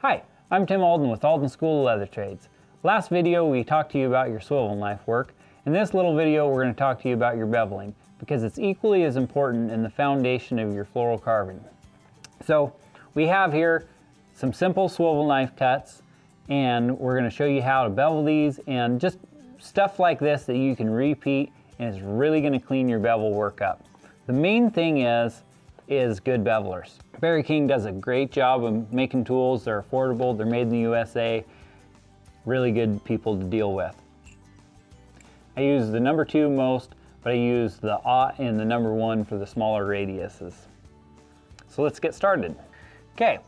Hi, I'm Tim Alden with Alden School of Leather Trades. Last video we talked to you about your swivel knife work. In this little video we're going to talk to you about your beveling because it's equally as important in the foundation of your floral carving. So we have here some simple swivel knife cuts, and we're going to show you how to bevel these and just stuff like this that you can repeat, and it's really going to clean your bevel work up. The main thing is good bevelers. Barry King does a great job of making tools. They're affordable, they're made in the USA. Really good people to deal with. I use the number 2 most, but I use the aught and the number 1 for the smaller radiuses. So let's get started. Okay,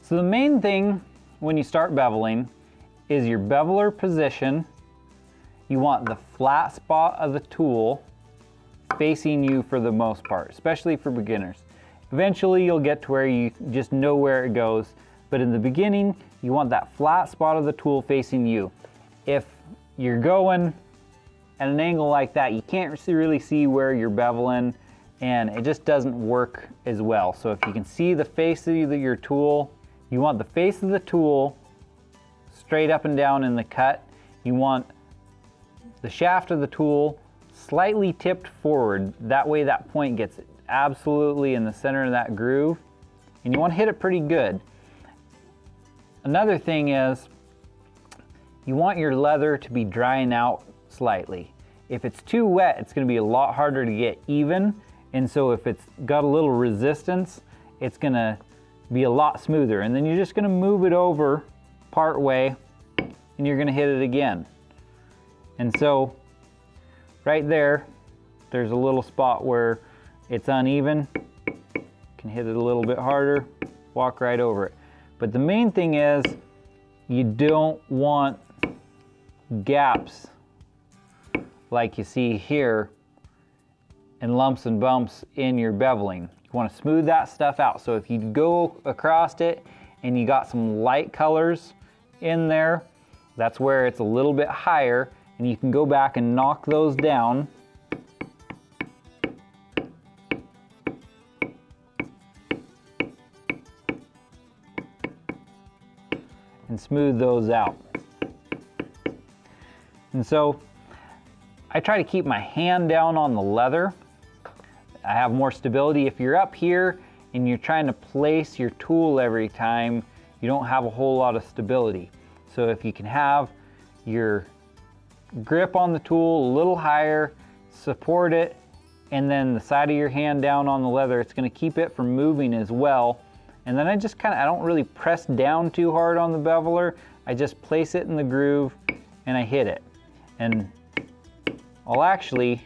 so the main thing when you start beveling is your beveler position. You want the flat spot of the tool facing you for the most part, especially for beginners. Eventually you'll get to where you just know where it goes, but in the beginning you want that flat spot of the tool facing you. If you're going at an angle like that, you can't really see where you're beveling, and it just doesn't work as well. So if you can see the face of your tool, you want the face of the tool straight up and down in the cut. You want the shaft of the tool slightly tipped forward. That way that point gets absolutely in the center of that groove, and you want to hit it pretty good. Another thing is you want your leather to be drying out slightly. If it's too wet, it's going to be a lot harder to get even, and so if it's got a little resistance, it's going to be a lot smoother. And then you're just going to move it over part way and you're going to hit it again. And so right there, there's a little spot where it's uneven. You can hit it a little bit harder, walk right over it. But the main thing is you don't want gaps like you see here and lumps and bumps in your beveling. You want to smooth that stuff out. So if you go across it and you got some light colors in there, that's where it's a little bit higher, and you can go back and knock those down. And smooth those out. And so I try to keep my hand down on the leather. I have more stability. If you're up here and you're trying to place your tool every time, you don't have a whole lot of stability. So if you can have your grip on the tool a little higher, support it, and then the side of your hand down on the leather, it's going to keep it from moving as well. And then I don't really press down too hard on the beveler. I just place it in the groove and I hit it. And I'll actually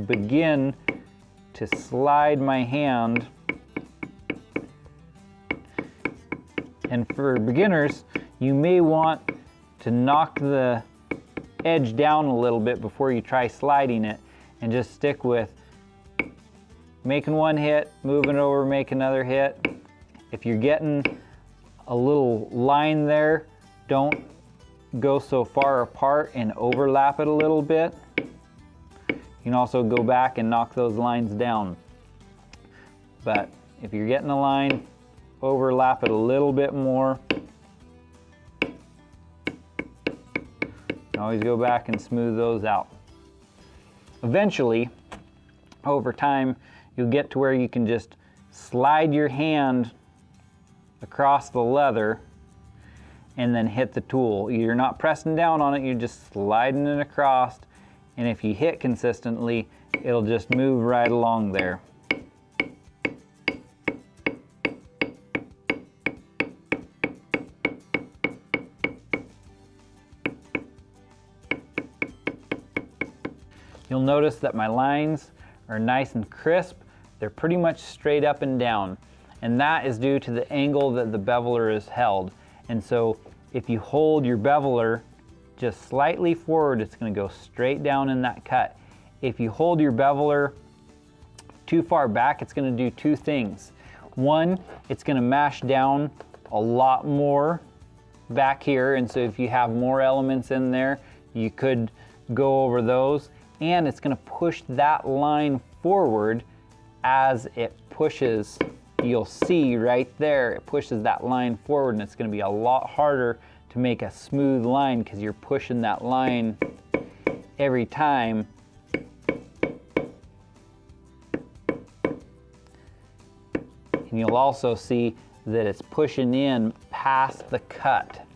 begin to slide my hand. And for beginners, you may want to knock the edge down a little bit before you try sliding it, and just stick with making one hit, moving over, make another hit. If you're getting a little line there, don't go so far apart and overlap it a little bit. You can also go back and knock those lines down. But if you're getting a line, overlap it a little bit more. You can always go back and smooth those out. Eventually, over time, you'll get to where you can just slide your hand across the leather and then hit the tool. You're not pressing down on it, you're just sliding it across, and if you hit consistently, it'll just move right along there. You'll notice that my lines are nice and crisp. They're pretty much straight up and down. And that is due to the angle that the beveler is held. And so if you hold your beveler just slightly forward, it's going to go straight down in that cut. If you hold your beveler too far back, it's going to do 2 things. One, it's going to mash down a lot more back here, and so if you have more elements in there, you could go over those, and it's going to push that line forward as it pushes you'll see right there, it pushes that line forward, and it's going to be a lot harder to make a smooth line because you're pushing that line every time. And you'll also see that it's pushing in past the cut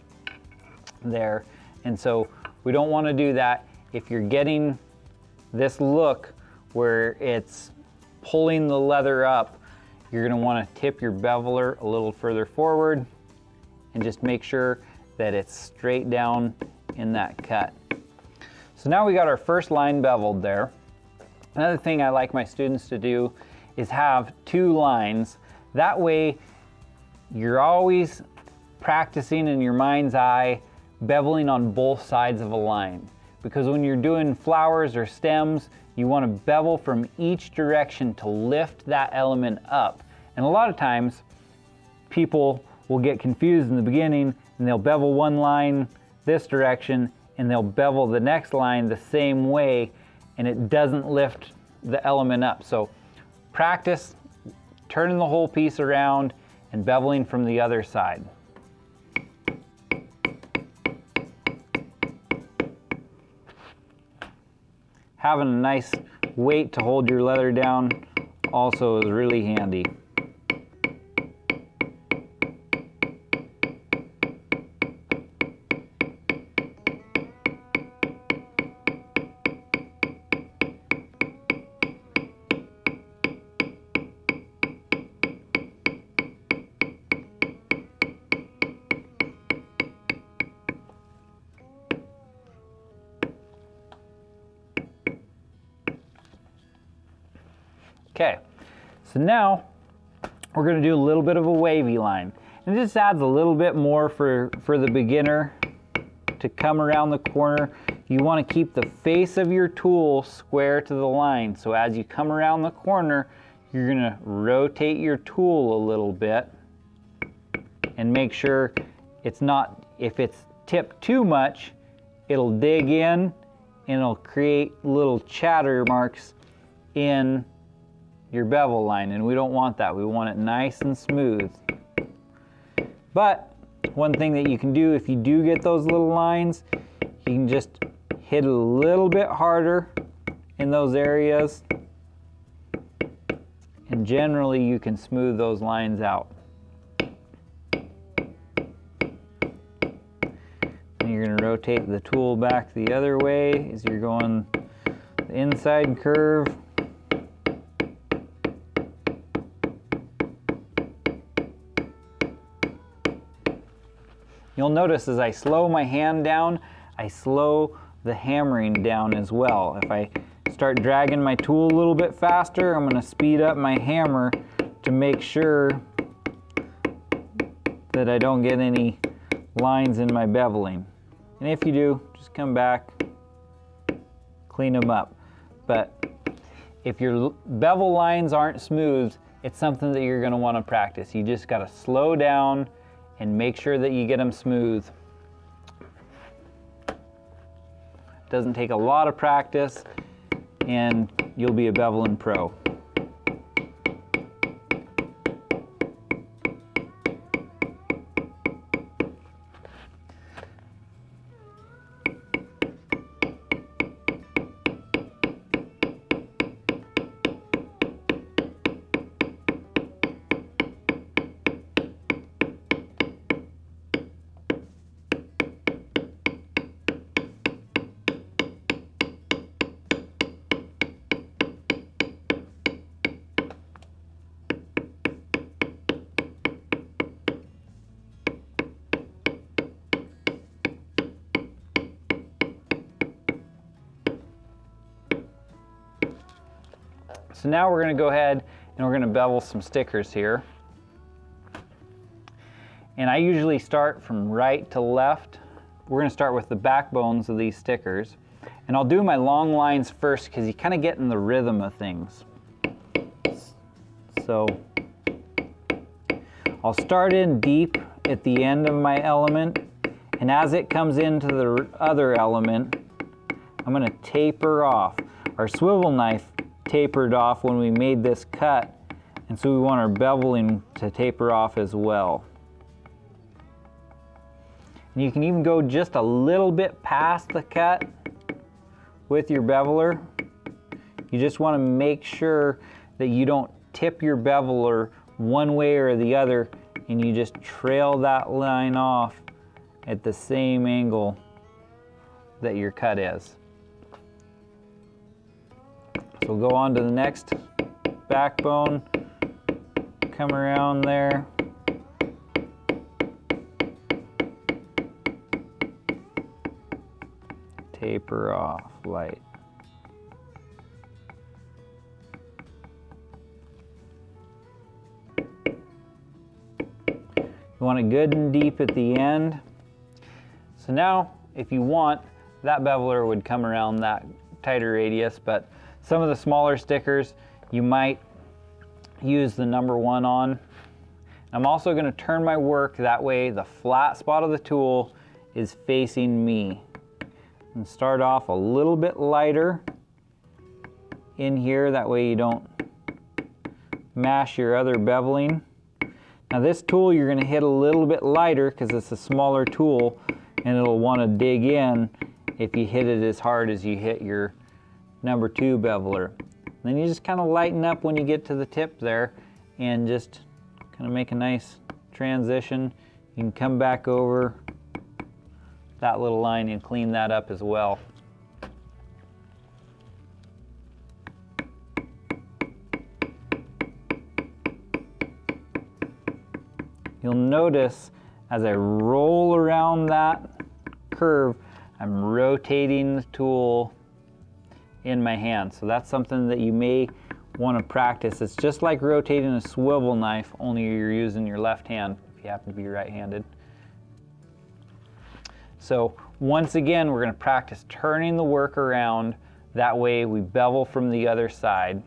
there. And so we don't want to do that. If you're getting this look where it's pulling the leather up, you're going to want to tip your beveler a little further forward and just make sure that it's straight down in that cut. So now we got our first line beveled there. Another thing I like my students to do is have 2 lines. That way you're always practicing in your mind's eye beveling on both sides of a line. Because when you're doing flowers or stems, you want to bevel from each direction to lift that element up. And a lot of times people will get confused in the beginning and they'll bevel one line this direction and they'll bevel the next line the same way, and it doesn't lift the element up. So practice turning the whole piece around and beveling from the other side. Having a nice weight to hold your leather down also is really handy. Okay, so now we're going to do a little bit of a wavy line. And it just adds a little bit more for the beginner to come around the corner. You want to keep the face of your tool square to the line. So as you come around the corner, you're going to rotate your tool a little bit and make sure it's not, if it's tipped too much, it'll dig in and it'll create little chatter marks in your bevel line, and we don't want that. We want it nice and smooth. But one thing that you can do if you do get those little lines, you can just hit it a little bit harder in those areas, and generally you can smooth those lines out. And you're going to rotate the tool back the other way as you're going the inside curve. You'll notice as I slow my hand down, I slow the hammering down as well. If I start dragging my tool a little bit faster, I'm going to speed up my hammer to make sure that I don't get any lines in my beveling. And if you do, just come back, clean them up. But if your bevel lines aren't smooth, it's something that you're going to want to practice. You just got to slow down and make sure that you get them smooth. Doesn't take a lot of practice, and you'll be a beveling pro. So now we're going to go ahead and we're going to bevel some stickers here. And I usually start from right to left. We're going to start with the backbones of these stickers. And I'll do my long lines first because you kind of get in the rhythm of things. So I'll start in deep at the end of my element, and as it comes into the other element, I'm going to taper off. Our swivel knife tapered off when we made this cut And so we want our beveling to taper off as well. And you can even go just a little bit past the cut with your beveler. You just want to make sure that you don't tip your beveler one way or the other, and you just trail that line off at the same angle that your cut is. So we'll go on to the next backbone, come around there. Taper off light. You want it good and deep at the end. So now, if you want, that beveler would come around that tighter radius, but some of the smaller stickers you might use the number 1 on. I'm also going to turn my work that way the flat spot of the tool is facing me. And start off a little bit lighter in here, that way you don't mash your other beveling. Now this tool you're going to hit a little bit lighter because it's a smaller tool, and it'll want to dig in if you hit it as hard as you hit your number 2 beveler. And then you just kind of lighten up when you get to the tip there and just kind of make a nice transition. You can come back over that little line and clean that up as well. You'll notice as I roll around that curve, I'm rotating the tool in my hand. So that's something that you may want to practice. It's just like rotating a swivel knife, only you're using your left hand if you happen to be right-handed. So once again, we're going to practice turning the work around. That way we bevel from the other side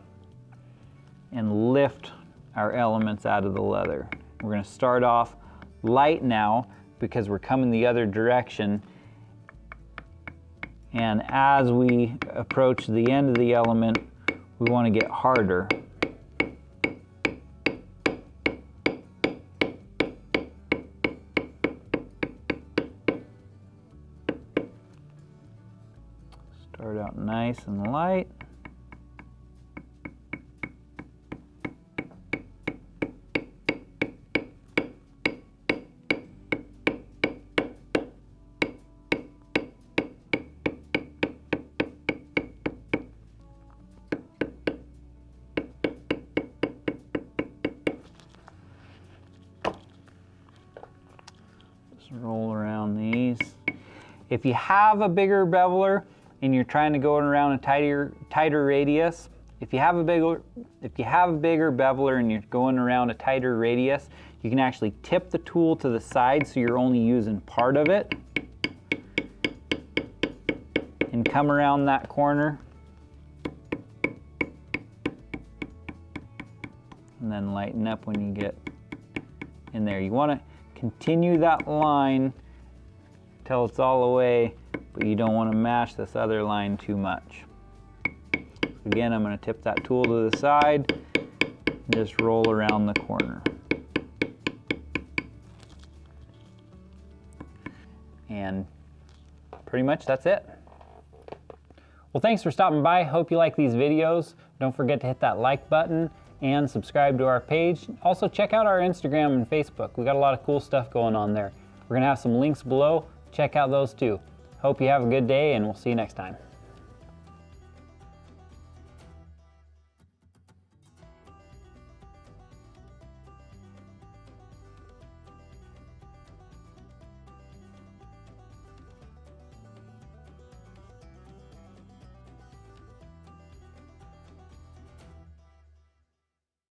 and lift our elements out of the leather. We're going to start off light now because we're coming the other direction. And as we approach the end of the element, we want to get harder. Start out nice and light. Roll around these. If you have a bigger beveler and you're trying to go around a tighter radius, if you have a bigger beveler and you're going around a tighter radius, you can actually tip the tool to the side so you're only using part of it and come around that corner and then lighten up when you get in there. You want to continue that line till it's all the way, but you don't want to mash this other line too much. Again, I'm going to tip that tool to the side and just roll around the corner. And pretty much that's it. Well, thanks for stopping by. Hope you like these videos. Don't forget to hit that like button and subscribe to our page. Also check out our Instagram and Facebook. We got a lot of cool stuff going on there. We're gonna have some links below. Check out those too. Hope you have a good day, and we'll see you next time.